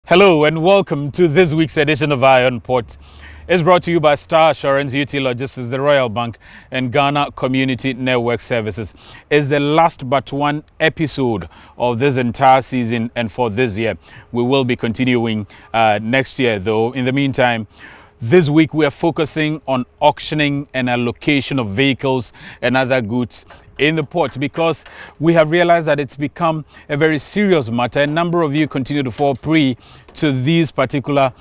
Hello and welcome to this week's edition of Eye on Port. It's brought to you by Star Assurance, UT Logistics, the Royal Bank, and Ghana Community Network Services. It's the last but one episode of this entire season and for this year. We will be continuing next year though. In the meantime, this week we are focusing on auctioning and allocation of vehicles and other goods in the port because we have realized that it's become a very serious matter. A number of you continue to fall prey to these particular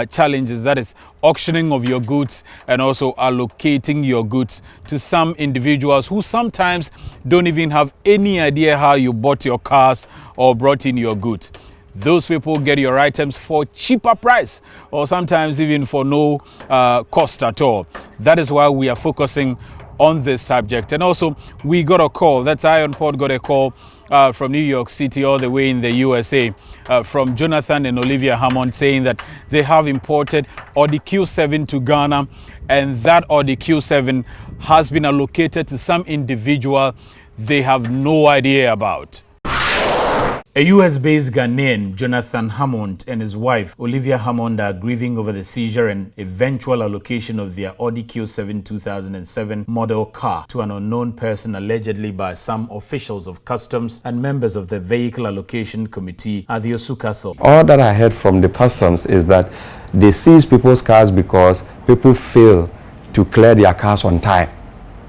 challenges, that is auctioning of your goods and also allocating your goods to some individuals who sometimes don't even have any idea how you bought your cars or brought in your goods. Those people get your items for cheaper price or sometimes even for no cost at all. That is why we are focusing on this subject. And also we got a call, that's Eye on Port got a call from New York City all the way in the USA from Jonathan and Olivia Hammond saying that they have imported Audi Q7 to Ghana and that Audi Q7 has been allocated to some individual they have no idea about. A US-based Ghanaian, Jonathan Hammond, and his wife, Olivia Hammond, are grieving over the seizure and eventual allocation of their Audi Q7 2007 model car to an unknown person allegedly by some officials of customs and members of the Vehicle Allocation Committee at the Osu Castle. All that I heard from the customs is that they seize people's cars because people fail to clear their cars on time,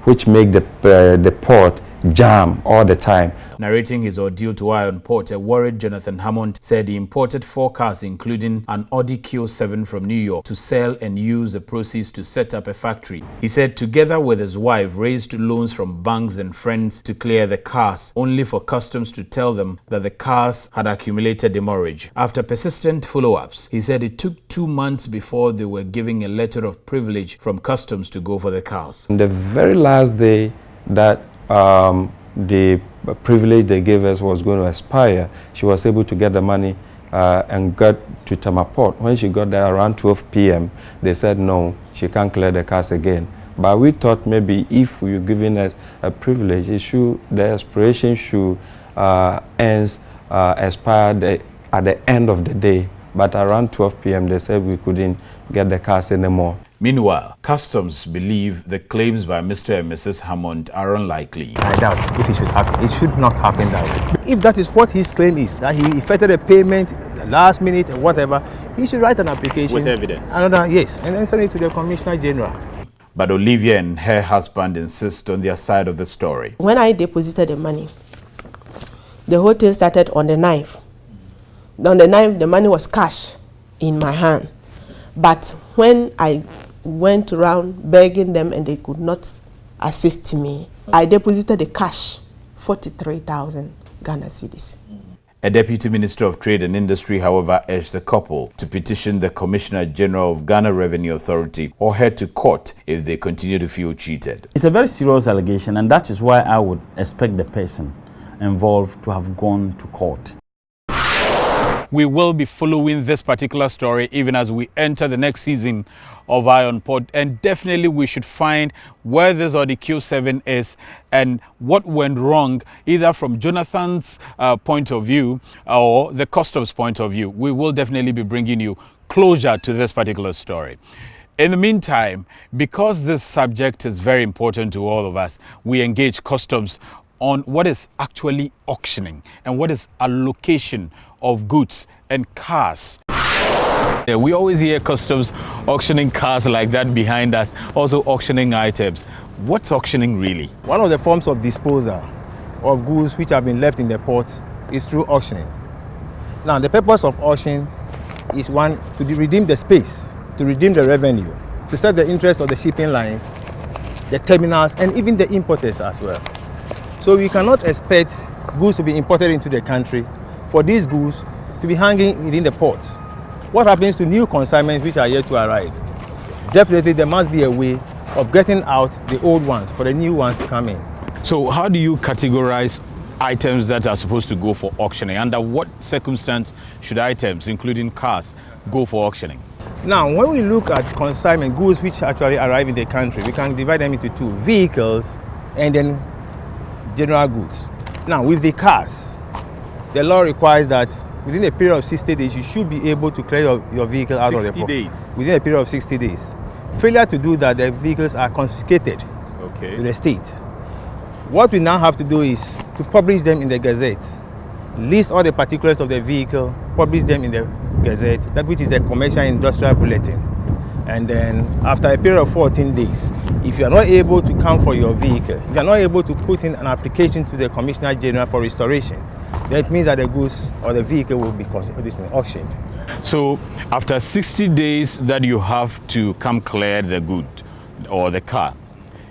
which make the port jam all the time. Narrating his ordeal to Eye on Port, a worried Jonathan Hammond said he imported 4 cars, including an Audi Q7 from New York, to sell and use the proceeds to set up a factory. He said together with his wife raised loans from banks and friends to clear the cars, only for customs to tell them that the cars had accumulated demurrage. After persistent follow-ups, he said it took 2 months before they were giving a letter of privilege from customs to go for the cars. On the very last day that the privilege they gave us was going to expire, she was able to get the money and got to Tamaport. When she got there around 12 p.m., they said no, she can't clear the cars again. But we thought maybe if you're giving us a privilege, the expiration should expire at the end of the day. But around 12 p.m., they said we couldn't get the cars anymore. Meanwhile, customs believe the claims by Mr. and Mrs. Hammond are unlikely. I doubt if it should happen. It should not happen that way. If that is what his claim is, that he effected a payment last minute or whatever, he should write an application. With evidence? Yes, and then send it to the Commissioner General. But Olivia and her husband insist on their side of the story. When I deposited the money, the whole thing started on the 9th. On the 9th, the money was cash in my hand. But when I went around begging them and they could not assist me, I deposited the cash, 43,000 Ghana cedis. A deputy minister of Trade and Industry, however, urged the couple to petition the Commissioner General of Ghana Revenue Authority or head to court if they continue to feel cheated. It's a very serious allegation, and that is why I would expect the person involved to have gone to court. We will be following this particular story even as we enter the next season of Eye on Port, and definitely we should find where this Audi Q7 is and what went wrong, either from Jonathan's point of view or the customs point of view. We will definitely be bringing you closure to this particular story. In the meantime, because this subject is very important to all of us, we engage customs on what is actually auctioning and what is allocation of goods and cars. Yeah, we always hear customs auctioning cars like that behind us, also auctioning items. What's auctioning really? One of the forms of disposal of goods which have been left in the port is through auctioning. Now, the purpose of auction is one, to redeem the space, to redeem the revenue, to serve the interest of the shipping lines, the terminals, and even the importers as well. So we cannot expect goods to be imported into the country for these goods to be hanging within the ports. What happens to new consignments which are yet to arrive? Definitely there must be a way of getting out the old ones for the new ones to come in. So how do you categorize items that are supposed to go for auctioning? Under what circumstance should items, including cars, go for auctioning? Now, when we look at consignment goods which actually arrive in the country, we can divide them into two: vehicles and then general goods. Now, with the cars, the law requires that within a period of 60 days, you should be able to clear your vehicle out of the 60 days. Within a period of 60 days. Failure to do that, the vehicles are confiscated Okay. to the state. What we now have to do is to publish them in the Gazette, list all the particulars of the vehicle, publish them in the Gazette, that which is the Commercial Industrial Bulletin. And then after a period of 14 days, if you are not able to come for your vehicle, if you are not able to put in an application to the Commissioner General for restoration, then it means that the goods or the vehicle will be auctioned. So after 60 days that you have to come clear the good or the car,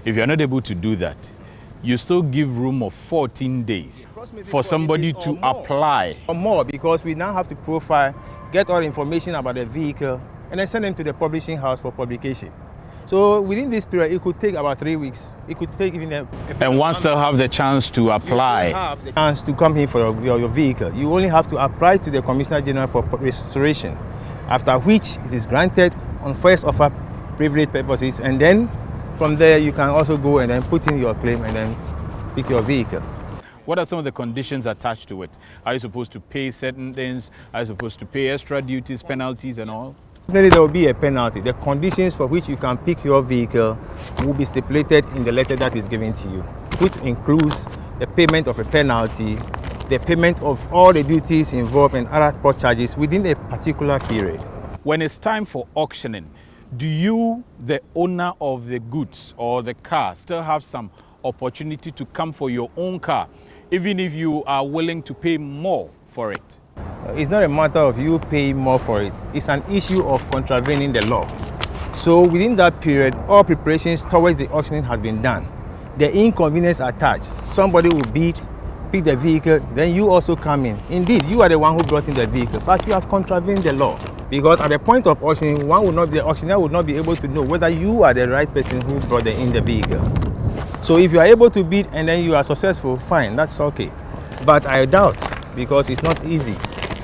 if you're not able to do that, you still give room of 14 days for somebody to apply. Or more, because we now have to profile, get all information about the vehicle, and then send them to the publishing house for publication. So within this period, it could take about 3 weeks. It could take even And once they'll have the chance to apply. You have the chance to come in for your vehicle. You only have to apply to the Commissioner General for restoration, after which it is granted on first offer privilege purposes, and then from there you can also go and then put in your claim and then pick your vehicle. What are some of the conditions attached to it? Are you supposed to pay certain things? Are you supposed to pay extra duties, penalties and all? Definitely there will be a penalty. The conditions for which you can pick your vehicle will be stipulated in the letter that is given to you, which includes the payment of a penalty, the payment of all the duties involved and other port charges within a particular period. When it's time for auctioning, do you, the owner of the goods or the car, still have some opportunity to come for your own car, even if you are willing to pay more for it? It's not a matter of you paying more for it. It's an issue of contravening the law. So within that period, all preparations towards the auctioning has been done. The inconvenience attached, somebody will bid, pick the vehicle, then you also come in. Indeed, you are the one who brought in the vehicle, but you have contravened the law. Because at the point of auctioning, the auctioneer would not be able to know whether you are the right person who brought in the vehicle. So if you are able to bid and then you are successful, fine, that's okay. But I doubt, because it's not easy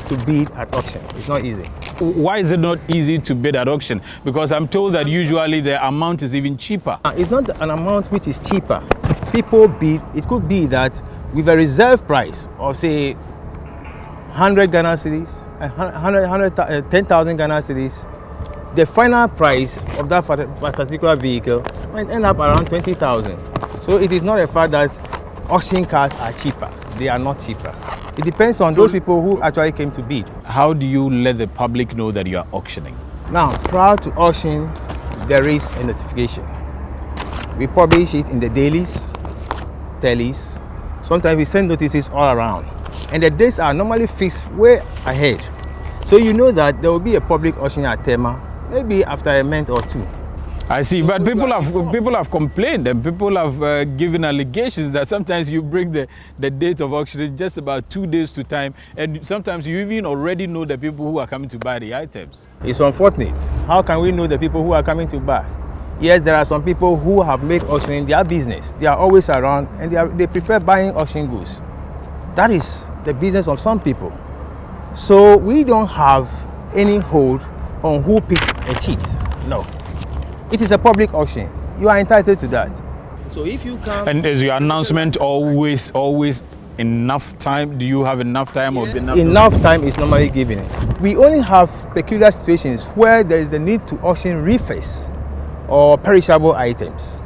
to bid at auction. It's not easy. Why is it not easy to bid at auction? Because I'm told that usually the amount is even cheaper. It's not an amount which is cheaper. People bid, it could be that with a reserve price of say 100 Ghana cedis, 10,000 Ghana cedis, the final price of that particular vehicle might end up around 20,000. So it is not a fact that auction cars are cheaper. They are not cheaper. It depends on those people who actually came to bid. How do you let the public know that you are auctioning? Now, prior to auction, there is a notification. We publish it in the dailies, tellies. Sometimes we send notices all around. And the dates are normally fixed way ahead. So you know that there will be a public auction at Tema, maybe after a month or two. I see, but people have complained and people have given allegations that sometimes you bring the date of auction just about 2 days to time, and sometimes you even already know the people who are coming to buy the items. It's unfortunate. How can we know the people who are coming to buy? Yes, there are some people who have made auctioning their business. They are always around and they prefer buying auction goods. That is the business of some people. So we don't have any hold on who picks a cheat. No. It is a public auction. You are entitled to that. So if you come... And is your announcement always enough time? Do you have enough time? Yes, enough time is normally given. We only have peculiar situations where there is the need to auction reefers or perishable items.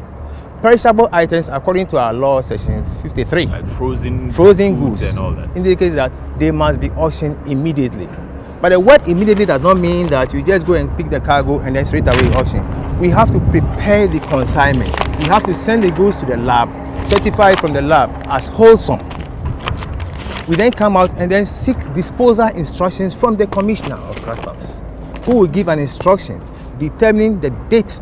Perishable items, according to our law, section 53, like frozen goods and all that, indicates that they must be auctioned immediately. But the word immediately does not mean that you just go and pick the cargo and then straight away auction. We have to prepare the consignment. We have to send the goods to the lab, certify it from the lab as wholesome. We then come out and then seek disposal instructions from the Commissioner of Customs, who will give an instruction determining the date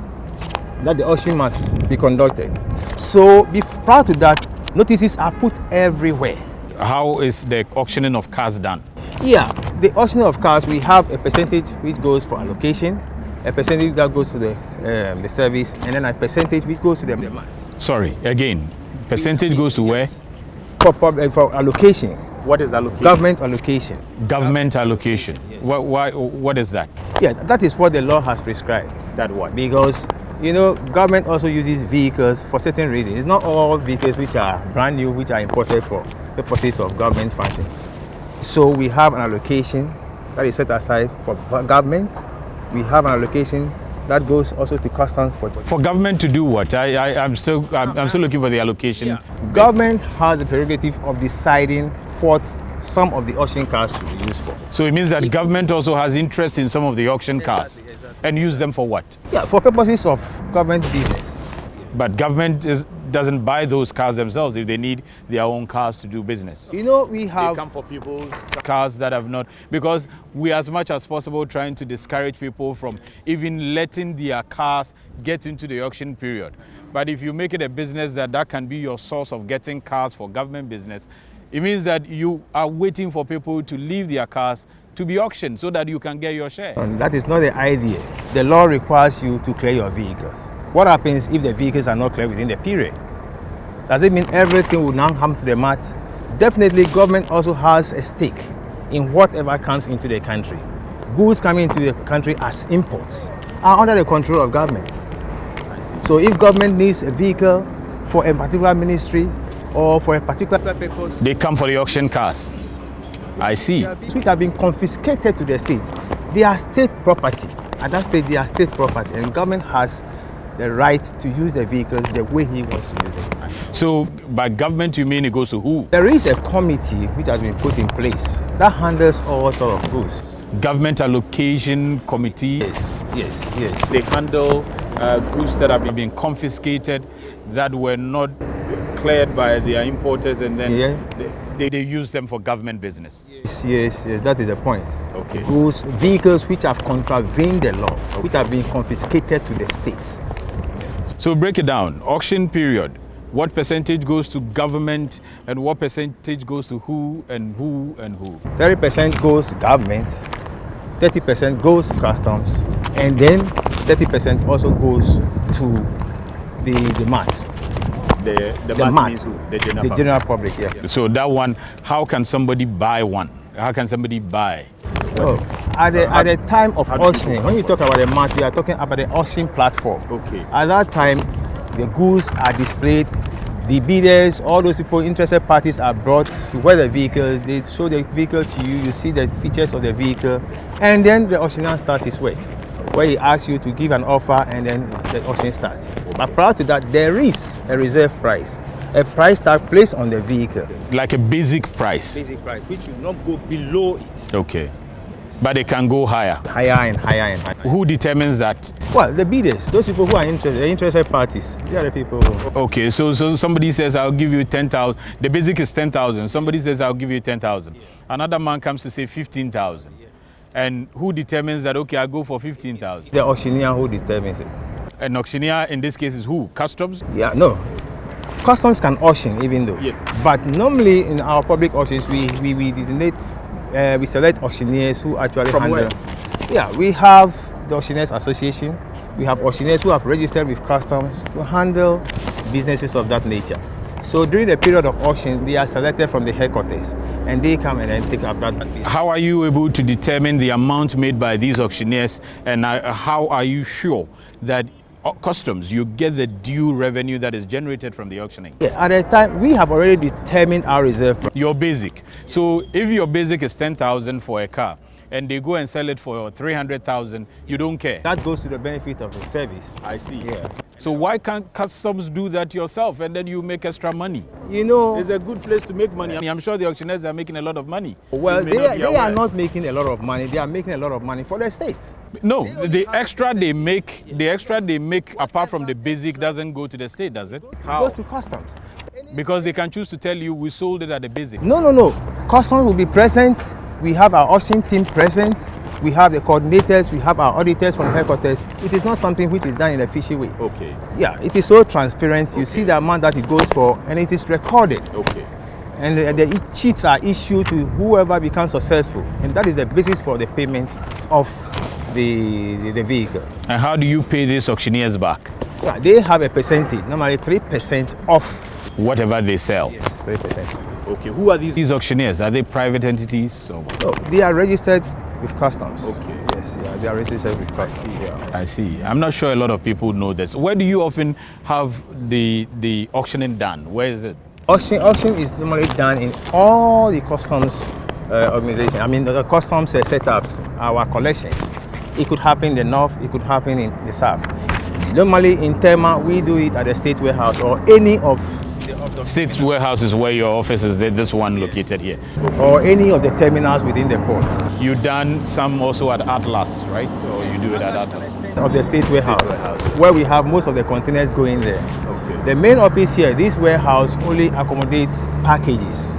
that the auction must be conducted. So prior to that, notices are put everywhere. How is the auctioning of cars done? Yeah, the auctioning of cars, we have a percentage which goes for allocation, a percentage that goes to the service, and then a percentage which goes to the mats. Sorry, again, percentage goes to where? For allocation. What is allocation? Government allocation. Government allocation. Yes. What is that? Yeah, that is what the law has prescribed. That what? Because, you know, government also uses vehicles for certain reasons. It's not all vehicles which are brand new, which are imported for purposes of government functions. So we have an allocation that is set aside for government. We have an allocation that goes also to customs For government to do what? I'm still looking for the allocation. Yeah. Government has the prerogative of deciding what some of the auction cars should be used for. So it means that government also has interest in some of the auction cars. Exactly. And use them for what? Yeah, for purposes of government business. But government doesn't buy those cars themselves if they need their own cars to do business. You know, we They have come for people, cars that have not, because we as much as possible trying to discourage people from even letting their cars get into the auction period. But if you make it a business that can be your source of getting cars for government business, it means that you are waiting for people to leave their cars to be auctioned so that you can get your share. And that is not the idea. The law requires you to clear your vehicles. What happens if the vehicles are not cleared within the period? Does it mean everything will now come to the mat? Definitely, government also has a stake in whatever comes into the country. Goods coming into the country as imports are under the control of government. I see. So if government needs a vehicle for a particular ministry or for a particular purpose, They come for the auction cars. I see. which have been confiscated to the state, they are state property. At that stage, they are state property, and government has the right to use the vehicles the way he wants to use them. So by government, you mean it goes to who? There is a committee which has been put in place that handles all sorts of goods. Government Allocation Committee. Yes. They handle goods that have been confiscated, that were not cleared by their importers, and then Yeah. they use them for government business. Yes, that is the point. Okay. Goods, vehicles which have contravened the law, which have been confiscated to the states. So break it down. Auction period. What percentage goes to government and what percentage goes to who and who and who? 30% goes to government, 30% goes to customs, and then 30% also goes to the MAT. The MAT, means who? The the general public, yeah. So that one, how can somebody buy one? How can somebody buy? Oh, at the time of how do you auctioning, when you talk about the MAT, we are talking about the auction platform. Okay. At that time, the goods are displayed, the bidders, all those people, interested parties are brought to where the vehicle, they show the vehicle to you, you see the features of the vehicle, and then the auctioneer starts his work, where he asks you to give an offer and then the auction starts. But prior to that, there is a reserve price, a price tag placed on the vehicle. Like a basic price. Basic price, which will not go below it. Okay. But it can go higher. Higher and higher and higher. Who determines that? Well, the bidders, those people who are interested, the interested parties, they are the people who... Okay, so somebody says, I'll give you 10,000. The basic is 10,000. Somebody says, I'll give you 10,000. Another man comes to say 15,000. And who determines that, okay, I'll go for 15,000? The auctioneer who determines it. An auctioneer in this case is who? Customs? Yeah, no. Customs can auction even though. Yeah. But normally in our public auctions, we designate, we select auctioneers who actually From handle. where? Yeah, we have the Auctioneers Association. We have auctioneers who have registered with customs to handle businesses of that nature. So during the period of auction, they are selected from the headquarters and they come and then take up that business. How are you able to determine the amount made by these auctioneers, and how are you sure that customs, you get the due revenue that is generated from the auctioning? At the time, we have already determined our reserve price. Your basic. So if your basic is 10,000 for a car and they go and sell it for 300,000, you don't care. That goes to the benefit of the service. I see. Yeah. So why can't customs do that yourself and then you make extra money? You know, It's a good place to make money. I'm sure the auctioneers are making a lot of money. well, You may not be they are aware. not making a lot of money. They are making a lot of money for the state. No, the extra they make apart from the basic doesn't go to the state, does it? It goes to customs. Because they can choose to tell you we sold it at the basic. No. Customs will be present. We have our auction team present. We have the coordinators. We have our auditors from headquarters. It is not something which is done in a fishy way. Okay. Yeah, it is so transparent. You see the amount that it goes for, and it is recorded. Okay. And the cheats are issued to whoever becomes successful, and that is the basis for the payment of the vehicle. And how do you pay these auctioneers back? Yeah, they have a percentage, normally 3% off. Whatever they sell. Yes, 3%. Okay. Who are these auctioneers? Are they private entities? Or what? No, they are registered with customs. Okay. Yes, yeah, they are registered with customs. Yeah. I see. I'm not sure a lot of people know this. Where do you often have the auctioning done? Where is it? Auction is normally done in all the customs organization. I mean, the customs setups, our collections. It could happen in the north, it could happen in the south. Normally in Tema, we do it at the state warehouse or any of the State warehouse is where your office is, this one located here. or any of the terminals within the port. You done some also at Atlas, right? Or you do it at Atlas? Of the state warehouse, where we have most of the containers going there. Okay. The main office here, this warehouse only accommodates packages,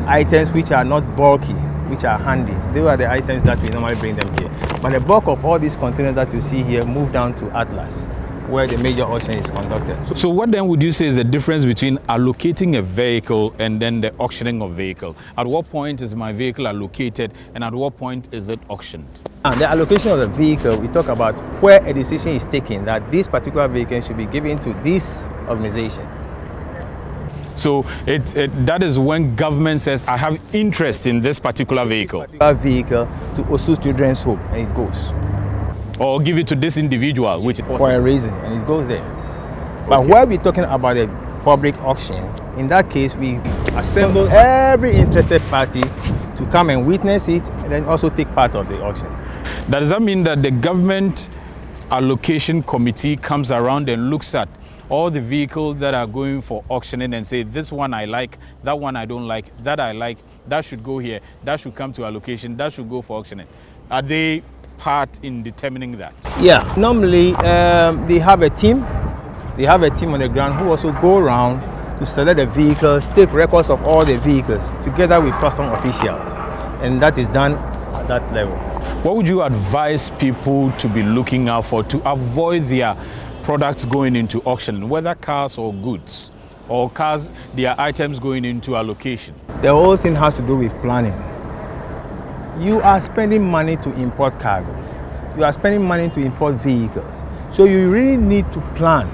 items which are not bulky, which are handy. Those are the items that we normally bring them here. But the bulk of all these containers that you see here move down to Atlas, where the major auction is conducted. So what then would you say is the difference between allocating a vehicle and then the auctioning of vehicle? At what point is my vehicle allocated and at what point is it auctioned? And the allocation of the vehicle, we talk about where a decision is taken that this particular vehicle should be given to this organization. So that is when government says, I have interest in this particular vehicle. A vehicle to Osu Children's Home, and it goes. Or give it to this individual, which For a reason, and it goes there. But where we're talking about a public auction, in that case, we assemble every interested party to come and witness it and then also take part of the auction. Does that mean that the government allocation committee comes around and looks at all the vehicles that are going for auctioning and say, this one I like, that one I don't like, that I like, that should go here, that should come to allocation, that should go for auctioning? Are they part in determining that? Yeah, normally they have a team. They have a team on the ground who also go around to select the vehicles, take records of all the vehicles together with custom officials. And that is done at that level. What would you advise people to be looking out for to avoid their products going into auction, whether cars or goods, or cars, their items going into allocation? The whole thing has to do with planning. You are spending money to import cargo. You are spending money to import vehicles. So you really need to plan,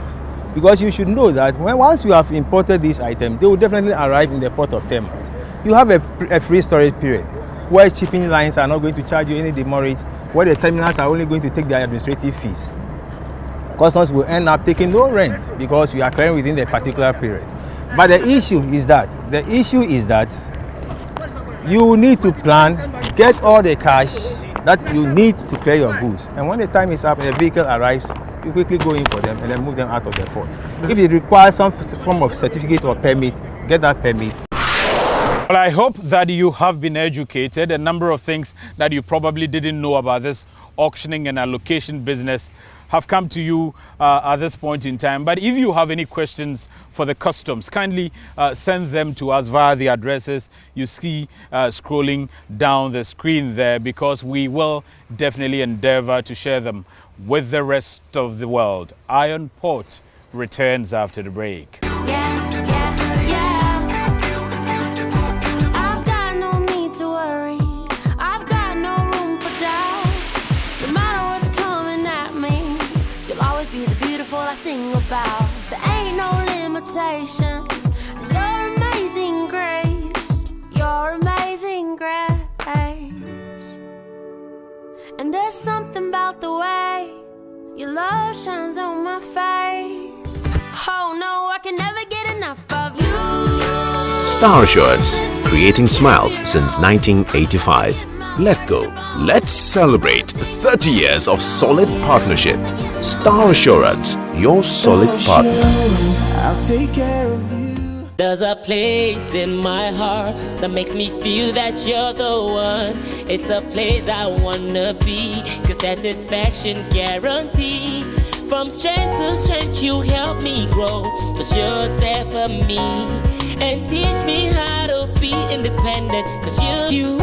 because you should know that once you have imported these items, they will definitely arrive in the port of Tema. You have a free storage period where shipping lines are not going to charge you any demurrage, where the terminals are only going to take their administrative fees. Customs will end up taking no rent because you are clearing within the particular period. But the issue is that you need to plan, get all the cash that you need to clear your goods. And when the time is up and the vehicle arrives, you quickly go in for them and then move them out of the port. If it requires some form of certificate or permit, get that permit. Well, I hope that you have been educated. A number of things that you probably didn't know about this auctioning and allocation business have come to you at this point in time. But if you have any questions for the customs, kindly send them to us via the addresses you see scrolling down the screen there, because we will definitely endeavor to share them with the rest of the world. Iron Port returns after the break. I've got no need to worry. I've got no room for doubt. No matter what's coming at me, you'll always be the beautiful I sing about. There ain't no limitations to your amazing grace. Your amazing grace. And there's something about the way your love shines on my face. Oh no, I can never get enough of you. Star Assurance, creating smiles since 1985. Let go. Let's celebrate 30 years of solid partnership. Star Assurance, your solid partner. I'll take care of you. There's a place in my heart that makes me feel that you're the one. It's a place I wanna be, 'cause satisfaction guaranteed. From strength to strength you help me grow, 'cause you're there for me. And teach me how to be independent, 'cause you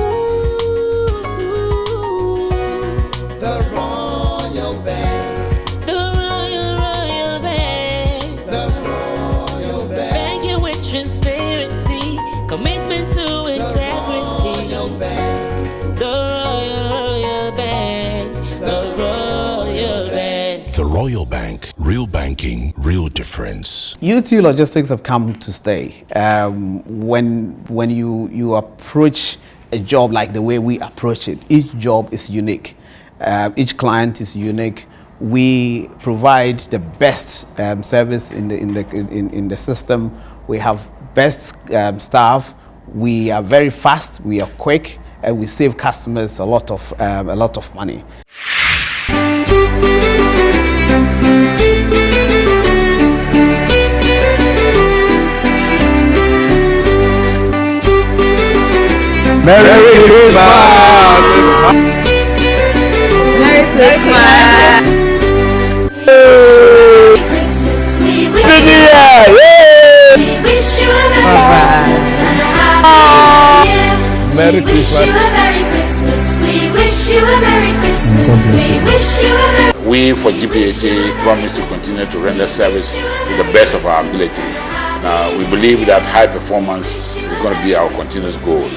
The Royal Bank. the Royal Bank. The Royal Bank. Bank you with transparency, commitment to integrity. Royal Bank. The Royal Bank. The Royal Bank. The Royal Bank, real banking, real difference. UT Logistics have come to stay. When you approach a job like the way we approach it, each job is unique. Each client is unique. We provide the best service in the system. We have best staff. We are very fast. We are quick, we save customers a lot of money. Merry Christmas! Merry Christmas! We wish you a Merry Christmas! We wish you a Merry Christmas! We wish you a Merry We for GPHA promise to continue to render service to the best of our ability. Now, we believe that high performance is going to be our continuous goal.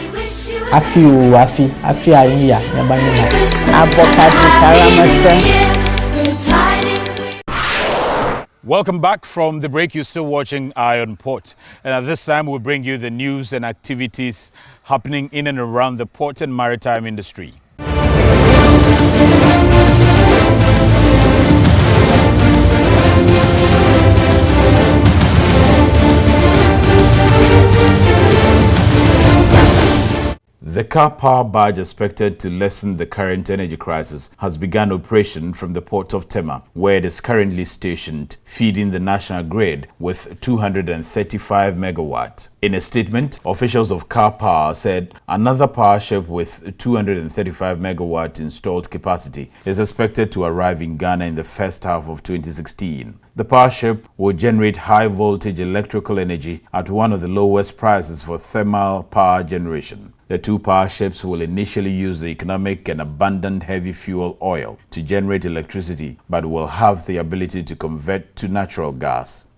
Welcome back from the break. You're still watching Iron Port. And at this time, we'll bring you the news and activities happening in and around the port and maritime industry. The car power barge, expected to lessen the current energy crisis, has begun operation from the port of Tema, where it is currently stationed, feeding the national grid with 235 megawatts. In a statement, officials of Car Power said another power ship with 235 megawatt installed capacity is expected to arrive in Ghana in the first half of 2016. The power ship will generate high voltage electrical energy at one of the lowest prices for thermal power generation. The two power ships will initially use the economic and abundant heavy fuel oil to generate electricity, but will have the ability to convert to natural gas.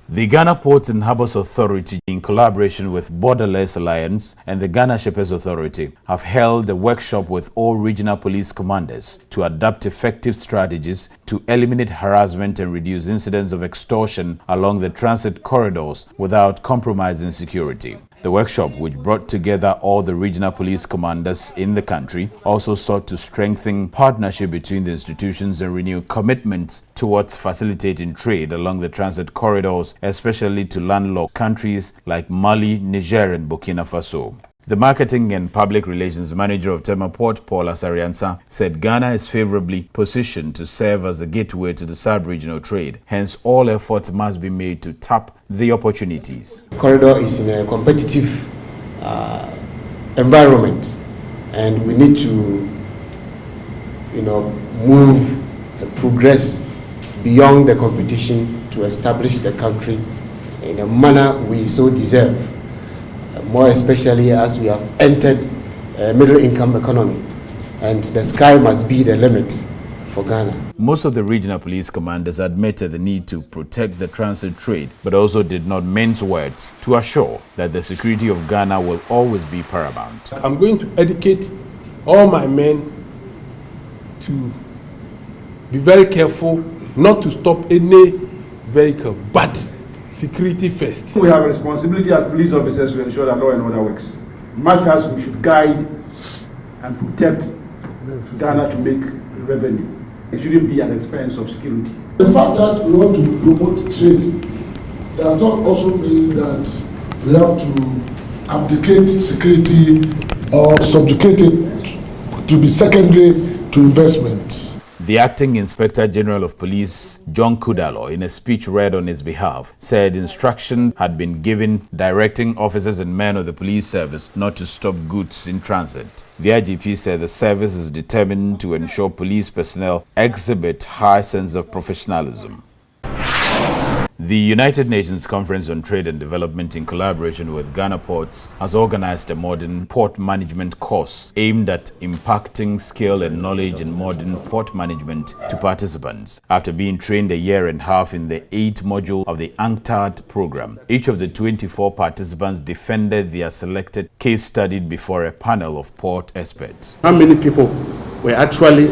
The Ghana Ports and Harbours Authority, in collaboration with Borderless Alliance and the Ghana Shippers Authority, have held a workshop with all regional police commanders to adopt effective strategies to eliminate harassment and reduce incidents of extortion along the transit corridors without compromising security. The workshop, which brought together all the regional police commanders in the country, also sought to strengthen partnership between the institutions and renew commitments towards facilitating trade along the transit corridors, especially to landlocked countries like Mali, Niger, and Burkina Faso. The Marketing and Public Relations Manager of Tema Port, Paul Asariansa, said Ghana is favorably positioned to serve as the gateway to the sub-regional trade. Hence, all efforts must be made to tap the opportunities. The corridor is in a competitive environment, and we need to, move and progress beyond the competition to establish the country in a manner we so deserve. More especially as we have entered a middle-income economy, and the sky must be the limit for Ghana. Most of the regional police commanders admitted the need to protect the transit trade, but also did not mince words to assure that the security of Ghana will always be paramount. I'm going to educate all my men to be very careful not to stop any vehicle, but security first. We have a responsibility as police officers to ensure that law and order works. Much as we should guide and protect Ghana to make revenue, it shouldn't be at the expense of security. The fact that we want to promote trade does not also mean that we have to abdicate security or subjugate it to be secondary to investments. The Acting Inspector General of Police, John Kudalo, in a speech read on his behalf, said instruction had been given directing officers and men of the police service not to stop goods in transit. The IGP said the service is determined to ensure police personnel exhibit high sense of professionalism. The United Nations Conference on Trade and Development, in collaboration with Ghana Ports, has organized a modern port management course aimed at impacting skill and knowledge in modern port management to participants. After being trained a year and a half in the 8th module of the UNCTAD program, each of the 24 participants defended their selected case study before a panel of port experts. How many people were actually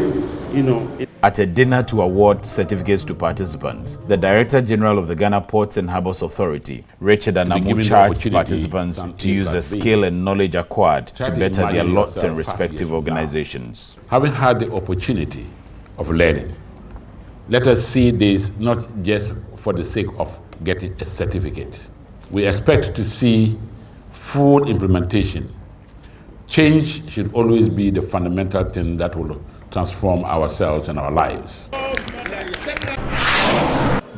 At a dinner to award certificates to participants, the Director General of the Ghana Ports and Harbours Authority, Richard Anamu, charged participants to use the skill and knowledge acquired to better their lots and respective organizations. Having had the opportunity of learning, let us see this not just for the sake of getting a certificate. We expect to see full implementation Change should always be the fundamental thing that will transform ourselves and our lives.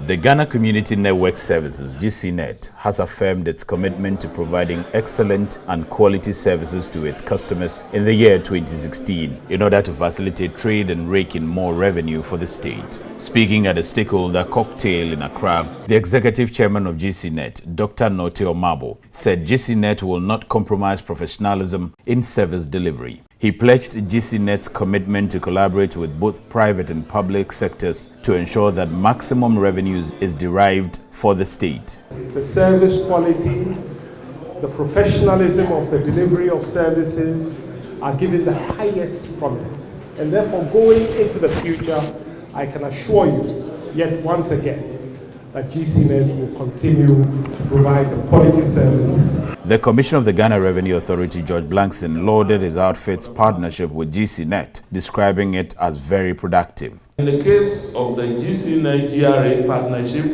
The Ghana Community Network Services, GCNet, has affirmed its commitment to providing excellent and quality services to its customers in the year 2016 in order to facilitate trade and rake in more revenue for the state. Speaking at a stakeholder cocktail in Accra, the executive chairman of GCNet, Dr. Note Omabo, said GCNet will not compromise professionalism in service delivery. He pledged GCNet's commitment to collaborate with both private and public sectors to ensure that maximum revenues is derived for the state. The service quality, the professionalism of the delivery of services are given the highest prominence. And therefore, going into the future, I can assure you, yet once again, that GCNet will continue to provide the quality services. The Commissioner of the Ghana Revenue Authority, George Blankson, lauded his outfit's partnership with GCNet, describing it as very productive. In the case of the GCNet GRA partnership,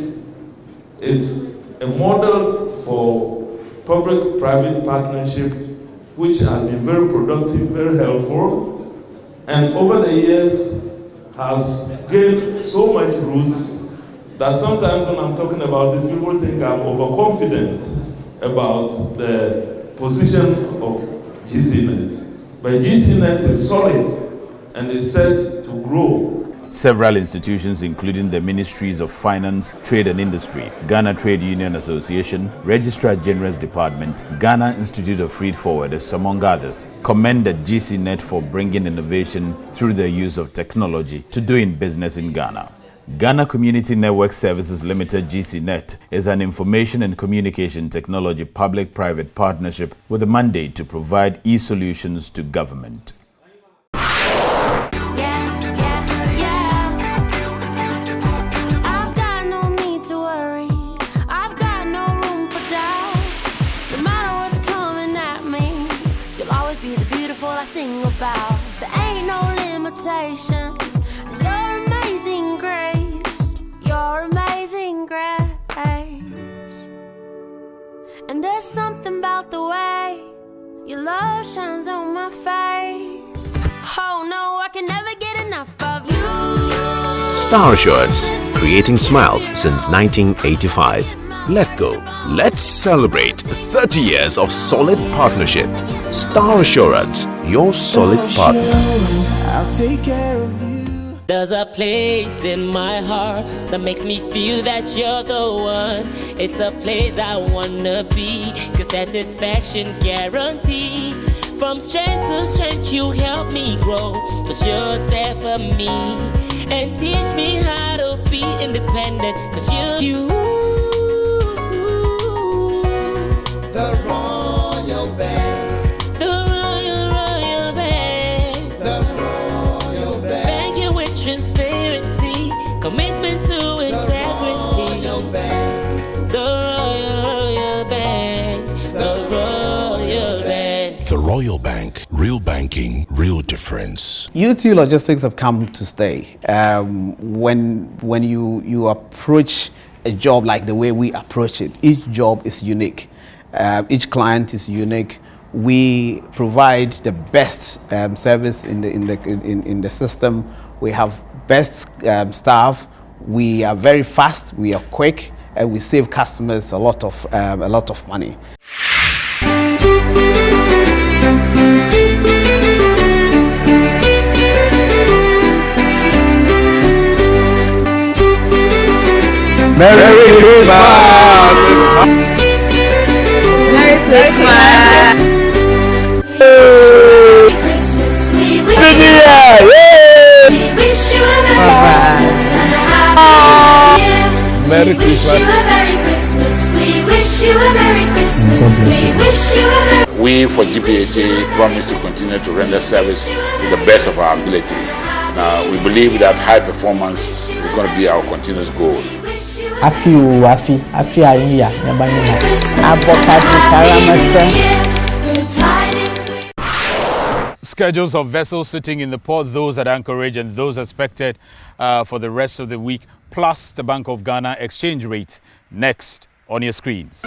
it's a model for public-private partnership which has been very productive, very helpful, and over the years has gained so much roots that sometimes when I'm talking about it, people think I'm overconfident about the position of GCNet. But GCNet is solid and is set to grow. Several institutions, including the Ministries of Finance, Trade and Industry, Ghana Trade Union Association, Registrar General's Department, Ghana Institute of Freight Forwarders, among others, commended GCNet for bringing innovation through the use of technology to doing business in Ghana. Ghana Community Network Services Limited (GCNet) is an information and communication technology public-private partnership with a mandate to provide e-solutions to government. I sing about there ain't no limitations to your amazing grace, your amazing grace. And there's something about the way your love shines on my face. Oh no, I can never get enough of you. Star Assurance, creating smiles since 1985. Let go. Let's celebrate 30 years of solid partnership. Star Assurance, your solid partner. I'll take care of you. There's a place in my heart that makes me feel that you're the one. It's a place I wanna be, 'cause satisfaction guaranteed. From strength to strength you help me grow, 'cause you're there for me. And teach me how to be independent, 'cause you The Royal Bank. The Royal Bank. The Royal Bank. Banking with transparency, commitment to integrity. The Royal Bank. The Royal Bank. The Royal Bank. The Royal Bank. Real banking, real difference. UT Logistics have come to stay. When you approach a job like the way we approach it, each job is unique. Each client is unique. We provide the best service in the system. We have best staff. We are very fast. We are quick, and we save customers a lot of money. Merry Christmas! Merry Christmas, we wish you a Merry Christmas. We wish you a Merry Christmas. We wish you a Merry. We for GPAT promise to continue to render service to the best of our ability. Now, we believe that high performance is going to be our continuous goal. Schedules of vessels sitting in the port, those at anchorage and those expected for the rest of the week, plus the Bank of Ghana exchange rate, next on your screens.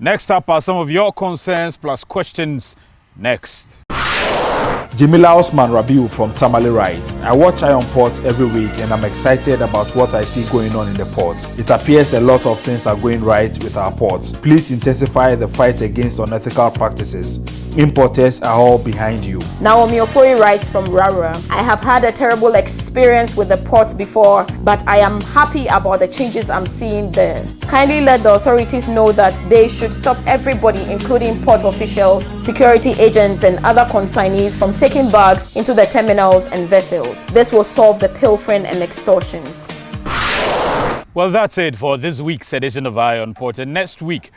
Next up are some of your concerns plus questions. Next. Jamila Osman Rabiu from Tamale writes, I watch Iron Port every week and I'm excited about what I see going on in the port. It appears a lot of things are going right with our ports. Please intensify the fight against unethical practices. Importers are all behind you. Naomi Ofori writes from Rara, I have had a terrible experience with the port before, but I am happy about the changes I'm seeing there. Kindly let the authorities know that they should stop everybody, including port officials, security agents and other consignees from taking bags into the terminals and vessels. This will solve the pilfering and extortions. Well, that's it for this week's edition of Eye on Port. And next week,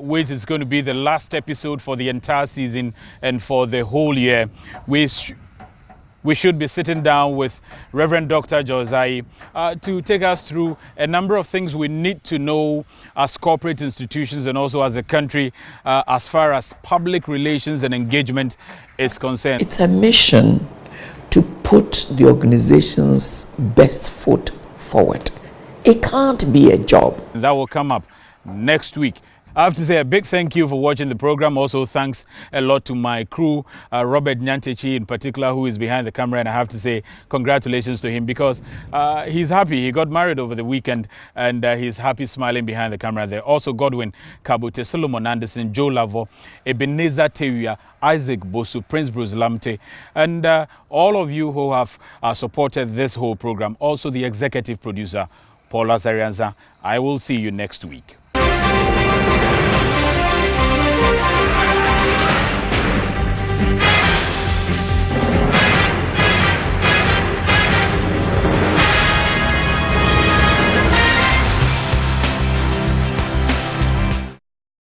which is going to be the last episode for the entire season and for the whole year, we should be sitting down with Reverend Dr. Josai to take us through a number of things we need to know as corporate institutions and also as a country as far as public relations and engagement is concerned. It's a mission to put the organization's best foot forward. It can't be a job. That will come up next week. I have to say a big thank you for watching the program. Also, thanks a lot to my crew, Robert Nyantechi in particular, who is behind the camera. And I have to say congratulations to him because he's happy. He got married over the weekend and he's happy smiling behind the camera there. Also, Godwin Kabute, Solomon Anderson, Joe Lavo, Ebenezer Tewia, Isaac Bosu, Prince Bruce Lamte, and all of you who have supported this whole program. Also, the executive producer, Paula Zarianza. I will see you next week.